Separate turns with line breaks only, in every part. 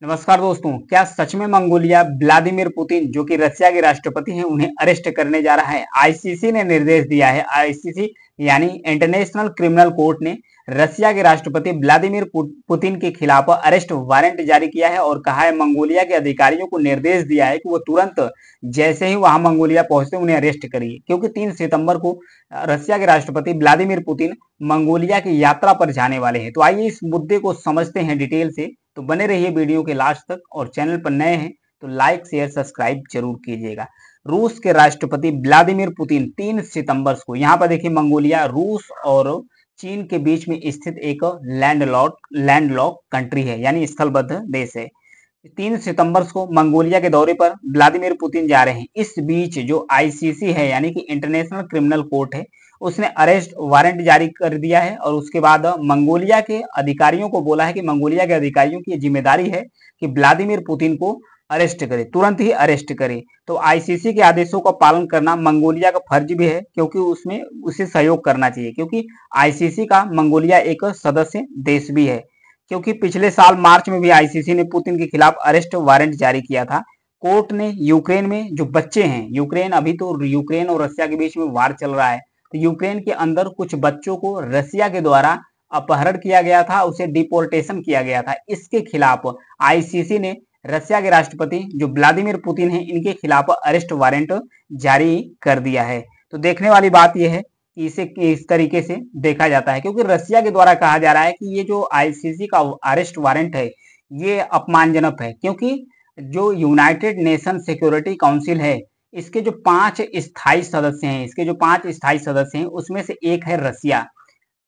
नमस्कार दोस्तों, क्या सच में मंगोलिया व्लादिमीर पुतिन जो कि रशिया के राष्ट्रपति हैं उन्हें अरेस्ट करने जा रहा है। आईसीसी ने निर्देश दिया है। आईसीसी यानी इंटरनेशनल क्रिमिनल कोर्ट ने रशिया के राष्ट्रपति व्लादिमीर पुतिन के खिलाफ अरेस्ट वारंट जारी किया है और कहा है मंगोलिया के अधिकारियों को निर्देश दिया है कि वो तुरंत जैसे ही वहां मंगोलिया पहुंचते उन्हें अरेस्ट करिए, क्योंकि 3 सितंबर को रशिया के राष्ट्रपति व्लादिमीर पुतिन मंगोलिया की यात्रा पर जाने वाले हैं। तो आइए इस मुद्दे को समझते हैं डिटेल से। तो बने रहिए वीडियो के लास्ट तक और चैनल पर नए हैं तो लाइक शेयर सब्सक्राइब जरूर कीजिएगा। रूस के राष्ट्रपति व्लादिमीर पुतिन 3 सितंबर को, यहाँ पर देखिए मंगोलिया रूस और चीन के बीच में स्थित एक लैंडलॉक कंट्री है, यानी स्थलबद्ध देश है। 3 सितंबर को मंगोलिया के दौरे पर व्लादिमीर पुतिन जा रहे हैं। इस बीच जो आईसीसी है यानी कि इंटरनेशनल क्रिमिनल कोर्ट है, उसने अरेस्ट वारंट जारी कर दिया है और उसके बाद मंगोलिया के अधिकारियों को बोला है कि मंगोलिया के अधिकारियों की जिम्मेदारी है कि व्लादिमीर पुतिन को अरेस्ट करे, तुरंत ही अरेस्ट करे। तो आईसीसी के आदेशों का पालन करना मंगोलिया का फर्ज भी है, क्योंकि उसमें उसे सहयोग करना चाहिए, क्योंकि आईसीसी का मंगोलिया एक सदस्य देश भी है। क्योंकि पिछले साल मार्च में भी आईसीसी ने पुतिन के खिलाफ अरेस्ट वारंट जारी किया था। कोर्ट ने यूक्रेन में जो बच्चे हैं, यूक्रेन अभी तो यूक्रेन और रशिया के बीच में वार चल रहा है, तो यूक्रेन के अंदर कुछ बच्चों को रशिया के द्वारा अपहरण किया गया था, उसे डिपोर्टेशन किया गया था। इसके खिलाफ आईसीसी ने रशिया के राष्ट्रपति जो व्लादिमीर पुतिन हैं इनके खिलाफ अरेस्ट वारंट जारी कर दिया है। तो देखने वाली बात यह है कि इसे इस तरीके से देखा जाता है, क्योंकि रशिया के द्वारा कहा जा रहा है कि ये जो आईसीसी का अरेस्ट वारंट है ये अपमानजनक है, क्योंकि जो यूनाइटेड नेशन सिक्योरिटी काउंसिल है इसके जो 5 स्थायी सदस्य हैं, उसमें से एक है रशिया।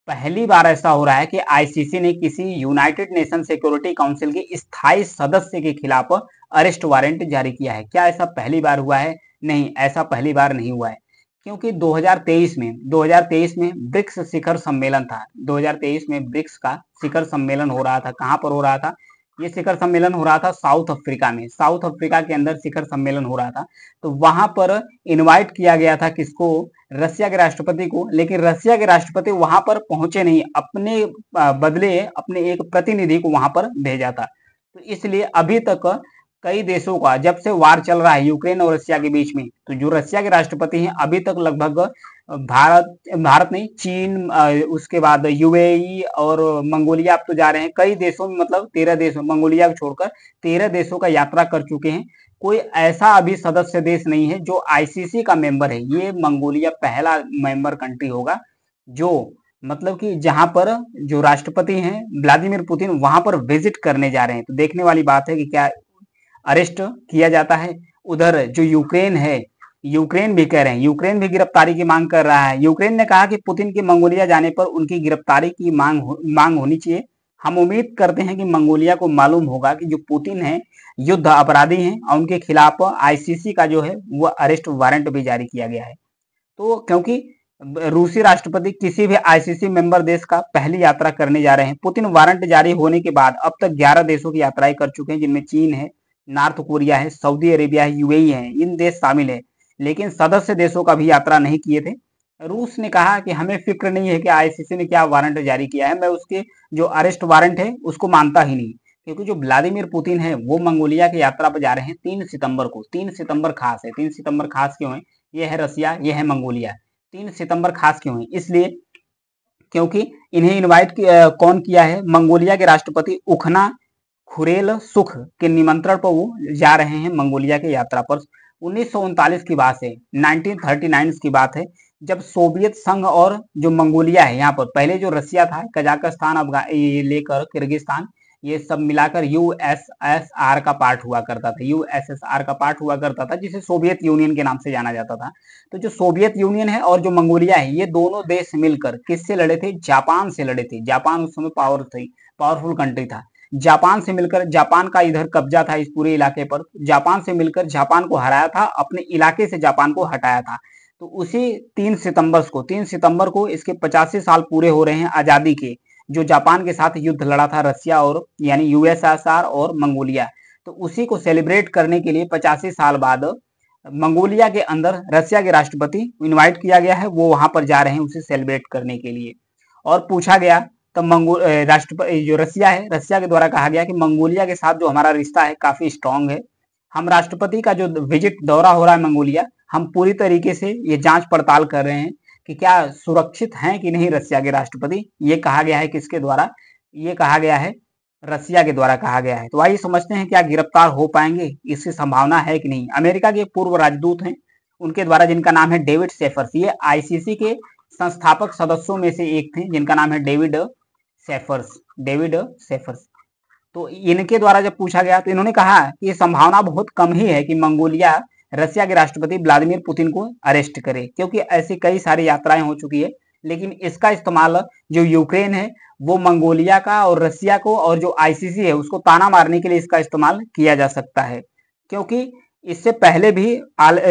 पहली बार ऐसा हो रहा है कि आईसीसी ने किसी यूनाइटेड नेशन सिक्योरिटी काउंसिल के स्थायी सदस्य के खिलाफ अरेस्ट वारंट जारी किया है। क्या ऐसा पहली बार हुआ है? नहीं, ऐसा पहली बार नहीं हुआ है, क्योंकि 2023 में ब्रिक्स शिखर सम्मेलन था। 2023 में ब्रिक्स का शिखर सम्मेलन हो रहा था। कहां पर हो रहा था? ये शिखर सम्मेलन हो रहा था साउथ अफ्रीका में। साउथ अफ्रीका के अंदर शिखर सम्मेलन हो रहा था। तो वहां पर इनवाइट किया गया था किसको? रशिया के राष्ट्रपति को। लेकिन रशिया के राष्ट्रपति वहां पर पहुंचे नहीं, अपने बदले अपने एक प्रतिनिधि को वहां पर भेजा था। तो इसलिए अभी तक कई देशों का, जब से वार चल रहा है यूक्रेन और रशिया के बीच में, तो जो रशिया के राष्ट्रपति हैं अभी तक लगभग भारत नहीं, चीन, उसके बाद यूएई और मंगोलिया अब तो जा रहे हैं। कई देशों में, मतलब 13 देश, मंगोलिया को छोड़कर 13 देशों का यात्रा कर चुके हैं। कोई ऐसा अभी सदस्य देश नहीं है जो आईसीसी का मेंबर है। ये मंगोलिया पहला मेंबर कंट्री होगा जो, मतलब कि जहां पर जो राष्ट्रपति हैं व्लादिमीर पुतिन वहां पर विजिट करने जा रहे हैं। तो देखने वाली बात है कि क्या अरेस्ट किया जाता है। उधर जो यूक्रेन है, यूक्रेन भी कह रहे हैं, यूक्रेन भी गिरफ्तारी की मांग कर रहा है। यूक्रेन ने कहा कि पुतिन के मंगोलिया जाने पर उनकी गिरफ्तारी की मांग होनी चाहिए। हम उम्मीद करते हैं कि मंगोलिया को मालूम होगा कि जो पुतिन है युद्ध अपराधी हैं और उनके खिलाफ आईसीसी का जो है वो अरेस्ट वारंट भी जारी किया गया है। तो क्योंकि रूसी राष्ट्रपति किसी भी आईसीसी मेंबर देश का पहली यात्रा करने जा रहे हैं। पुतिन वारंट जारी होने के बाद अब तक 11 देशों की यात्राएं कर चुके हैं, जिनमें चीन है, नॉर्थ कोरिया है, सऊदी अरेबिया है, यूएई है, इन देश शामिल है। लेकिन सदस्य देशों का भी यात्रा नहीं किए थे। रूस ने कहा कि हमें फिक्र नहीं है कि आईसीसी ने क्या वारंट जारी किया है, मैं उसके जो अरेस्ट वारंट है उसको मानता ही नहीं। क्योंकि जो व्लादिमीर पुतिन है वो मंगोलिया की यात्रा पर जा रहे हैं 3 सितंबर को। 3 सितंबर खास है। 3 सितंबर खास क्यों है? ये है रशिया, ये है मंगोलिया। 3 सितंबर खास क्यों है? इसलिए क्योंकि इन्हें इनवाइट कौन किया है? मंगोलिया के राष्ट्रपति उखना खुरेल सुख के निमंत्रण पर वो जा रहे हैं मंगोलिया की यात्रा पर। 1939 की बात है, 1939 की बात है, जब सोवियत संघ और जो मंगोलिया है, यहाँ पर पहले जो रशिया था, कजाकिस्तान, ये लेकर किर्गिस्तान, ये सब मिलाकर यूएसएसआर का पार्ट हुआ करता था। यूएसएसआर का पार्ट हुआ करता था, जिसे सोवियत यूनियन के नाम से जाना जाता था। तो जो सोवियत यूनियन है और जो मंगोलिया है, ये दोनों देश मिलकर किससे लड़े थे? जापान से लड़े थे। जापान उस समय पावरफुल कंट्री था। जापान से मिलकर, जापान का इधर कब्जा था इस पूरे इलाके पर, जापान से मिलकर जापान को हराया था, अपने इलाके से जापान को हटाया था। तो उसी 3 सितंबर को इसके 85 साल पूरे हो रहे हैं आजादी के, जो जापान के साथ युद्ध लड़ा था रशिया और, यानी यूएसएसआर और मंगोलिया। तो उसी को सेलिब्रेट करने के लिए 85 साल बाद मंगोलिया के अंदर रशिया के राष्ट्रपति इनवाइट किया गया है, वो वहां पर जा रहे हैं उसे सेलिब्रेट करने के लिए। और पूछा गया तब राष्ट्रपति जो रसिया है, रसिया के द्वारा कहा गया कि मंगोलिया के साथ जो हमारा रिश्ता है काफी स्ट्रांग है। हम राष्ट्रपति का जो विजिट दौरा हो रहा है मंगोलिया, हम पूरी तरीके से ये जांच पड़ताल कर रहे हैं कि क्या सुरक्षित हैं कि नहीं रसिया के राष्ट्रपति। ये कहा गया है किसके द्वारा, ये कहा गया है रसिया के द्वारा कहा गया है। तो आइए समझते हैं क्या गिरफ्तार हो पाएंगे, इसकी संभावना है कि नहीं। अमेरिका के पूर्व राजदूत हैं, उनके द्वारा, जिनका नाम है डेविड सेफर्स, ये आईसीसी के संस्थापक सदस्यों में से एक थे, जिनका नाम है डेविड सेफर्स। तो इनके द्वारा जब पूछा गया तो इन्होंने कहा कि संभावना बहुत कम ही है कि मंगोलिया रसिया के राष्ट्रपति व्लादिमीर पुतिन को अरेस्ट करे, क्योंकि ऐसी कई सारी यात्राएं हो चुकी है। लेकिन इसका इस्तेमाल जो यूक्रेन है वो मंगोलिया का और रसिया को और जो आईसीसी है उसको ताना मारने के लिए इसका इस्तेमाल किया जा सकता है, क्योंकि इससे पहले भी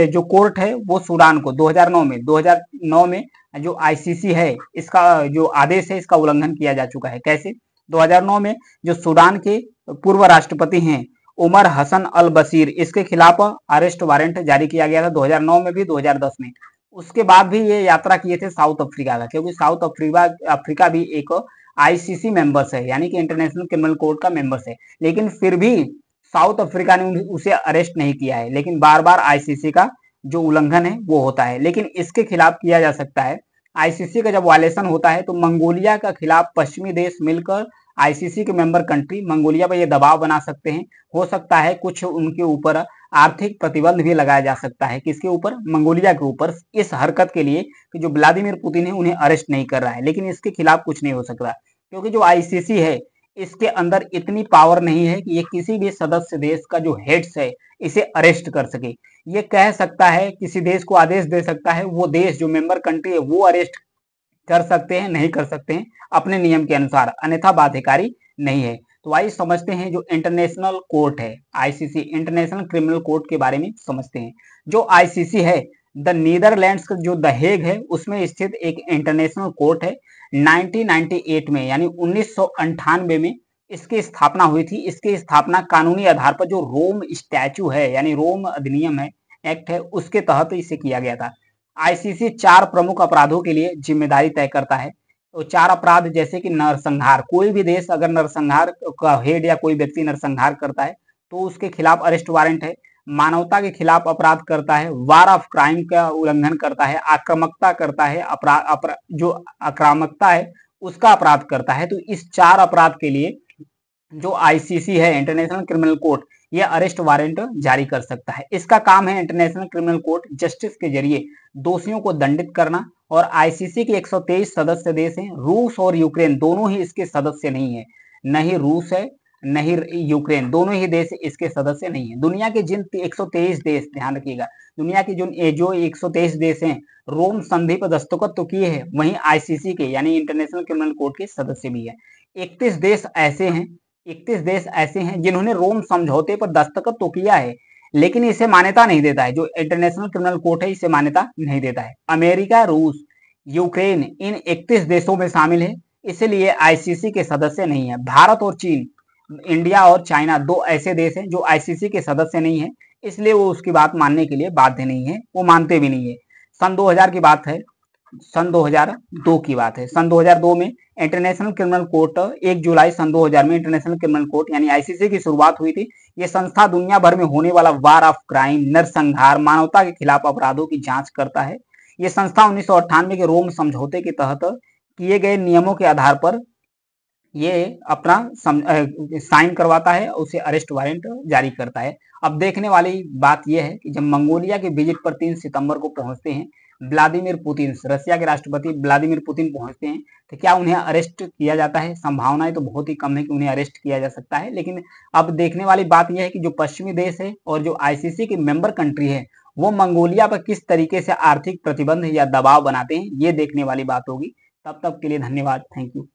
जो कोर्ट है वो सूडान को 2009 में जो आईसीसी है इसका जो आदेश है इसका उल्लंघन किया जा चुका है। कैसे? 2009 में जो सूडान के पूर्व राष्ट्रपति हैं उमर हसन अल बशीर, इसके खिलाफ अरेस्ट वारंट जारी किया गया था 2009 में भी, 2010 में। उसके बाद भी ये यात्रा किए थे साउथ अफ्रीका का, क्योंकि साउथ अफ्रीका भी एक आईसीसी मेंबर्स है, यानी कि इंटरनेशनल क्रिमिनल कोर्ट का मेंबर्स है। लेकिन फिर भी साउथ अफ्रीका ने उसे अरेस्ट नहीं किया है, लेकिन बार बार आईसीसी का जो उल्लंघन है वो होता है। लेकिन इसके खिलाफ किया जा सकता है, आईसीसी का जब वायलेशन होता है तो मंगोलिया का खिलाफ पश्चिमी देश मिलकर आईसीसी के मेंबर कंट्री मंगोलिया पर ये दबाव बना सकते हैं। हो सकता है कुछ उनके ऊपर आर्थिक प्रतिबंध भी लगाया जा सकता है, किसके ऊपर? मंगोलिया के ऊपर, इस हरकत के लिए कि जो व्लादिमीर पुतिन है उन्हें अरेस्ट नहीं कर रहा है। लेकिन इसके खिलाफ कुछ नहीं हो सकता, क्योंकि जो आईसीसी है इसके अंदर इतनी पावर नहीं है कि ये किसी भी सदस्य देश का जो हेड्स है इसे अरेस्ट कर सके। ये कह सकता है, किसी देश को आदेश दे सकता है, वो देश जो मेंबर कंट्री है वो अरेस्ट कर सकते हैं, नहीं कर सकते हैं अपने नियम के अनुसार, अन्यथा बाध्यकारी नहीं है। तो आइए समझते हैं जो इंटरनेशनल कोर्ट है आईसीसी, इंटरनेशनल क्रिमिनल कोर्ट के बारे में समझते हैं। जो आईसीसी है द नीदरलैंड्स का जो द हेग है उसमें स्थित एक इंटरनेशनल कोर्ट है। 1998 में यानी 1998 में इसकी स्थापना हुई थी। इसकी स्थापना कानूनी आधार पर जो रोम स्टैचू है यानी रोम अधिनियम है, एक्ट है, उसके तहत इसे किया गया था। आईसीसी 4 प्रमुख अपराधों के लिए जिम्मेदारी तय करता है। तो 4 अपराध जैसे कि नरसंहार, कोई भी देश अगर नरसंहार का हेड या कोई व्यक्ति नरसंहार करता है तो उसके खिलाफ अरेस्ट वारंट है। मानवता के खिलाफ अपराध करता है, वार ऑफ क्राइम का उल्लंघन करता है, आक्रामकता करता है, जो आक्रामकता है उसका अपराध करता है। तो इस 4 अपराध के लिए जो आईसीसी है इंटरनेशनल क्रिमिनल कोर्ट, ये अरेस्ट वारंट जारी कर सकता है। इसका काम है इंटरनेशनल क्रिमिनल कोर्ट जस्टिस के जरिए दोषियों को दंडित करना। और आईसीसी के 123 सदस्य देश हैं। रूस और यूक्रेन दोनों ही इसके सदस्य नहीं है, न ही रूस है न ही यूक्रेन, दोनों ही देश इसके सदस्य नहीं है। दुनिया के जिन 123 देश, ध्यान रखिएगा, दुनिया के जो 123 देश हैं रोम संधि पर दस्तखत तो किए हैं, वहीं आईसीसी के यानी इंटरनेशनल क्रिमिनल कोर्ट के सदस्य भी है। 31 देश ऐसे हैं जिन्होंने रोम समझौते पर दस्तखत तो किया है लेकिन इसे मान्यता नहीं देता है। जो इंटरनेशनल क्रिमिनल कोर्ट है इसे मान्यता नहीं देता है। अमेरिका, रूस, यूक्रेन इन 31 देशों में शामिल है, इसलिए आईसीसी के सदस्य नहीं है। भारत और चीन, इंडिया और चाइना 2 ऐसे देश हैं जो आईसीसी के सदस्य नहीं है, इसलिए वो उसकी बात मानने के लिए बाध्य नहीं है, वो मानते भी नहीं है। सन 2000 की बात है, सन 2002 की बात है। सन 2002 में इंटरनेशनल क्रिमिनल कोर्ट, 1 जुलाई सन 2000 में इंटरनेशनल क्रिमिनल कोर्ट यानी आईसीसी की शुरुआत हुई थी। ये संस्था दुनिया भर में होने वाला वार ऑफ क्राइम, नरसंहार, मानवता के खिलाफ अपराधों की जांच करता है। ये संस्था 1998 के रोम समझौते के तहत किए गए नियमों के आधार पर ये अपना साइन करवाता है, उसे अरेस्ट वारंट जारी करता है। अब देखने वाली बात यह है कि जब मंगोलिया के विजिट पर 3 सितंबर को पहुंचते हैं व्लादिमीर पुतिन, रसिया के राष्ट्रपति व्लादिमीर पुतिन पहुंचते हैं, तो क्या उन्हें अरेस्ट किया जाता है? संभावनाएं तो बहुत ही कम है कि उन्हें अरेस्ट किया जा सकता है। लेकिन अब देखने वाली बात यह है कि जो पश्चिमी देश है और जो आईसीसी के मेंबर कंट्री है वो मंगोलिया पर किस तरीके से आर्थिक प्रतिबंध या दबाव बनाते हैं, ये देखने वाली बात होगी। तब तक के लिए धन्यवाद, थैंक यू।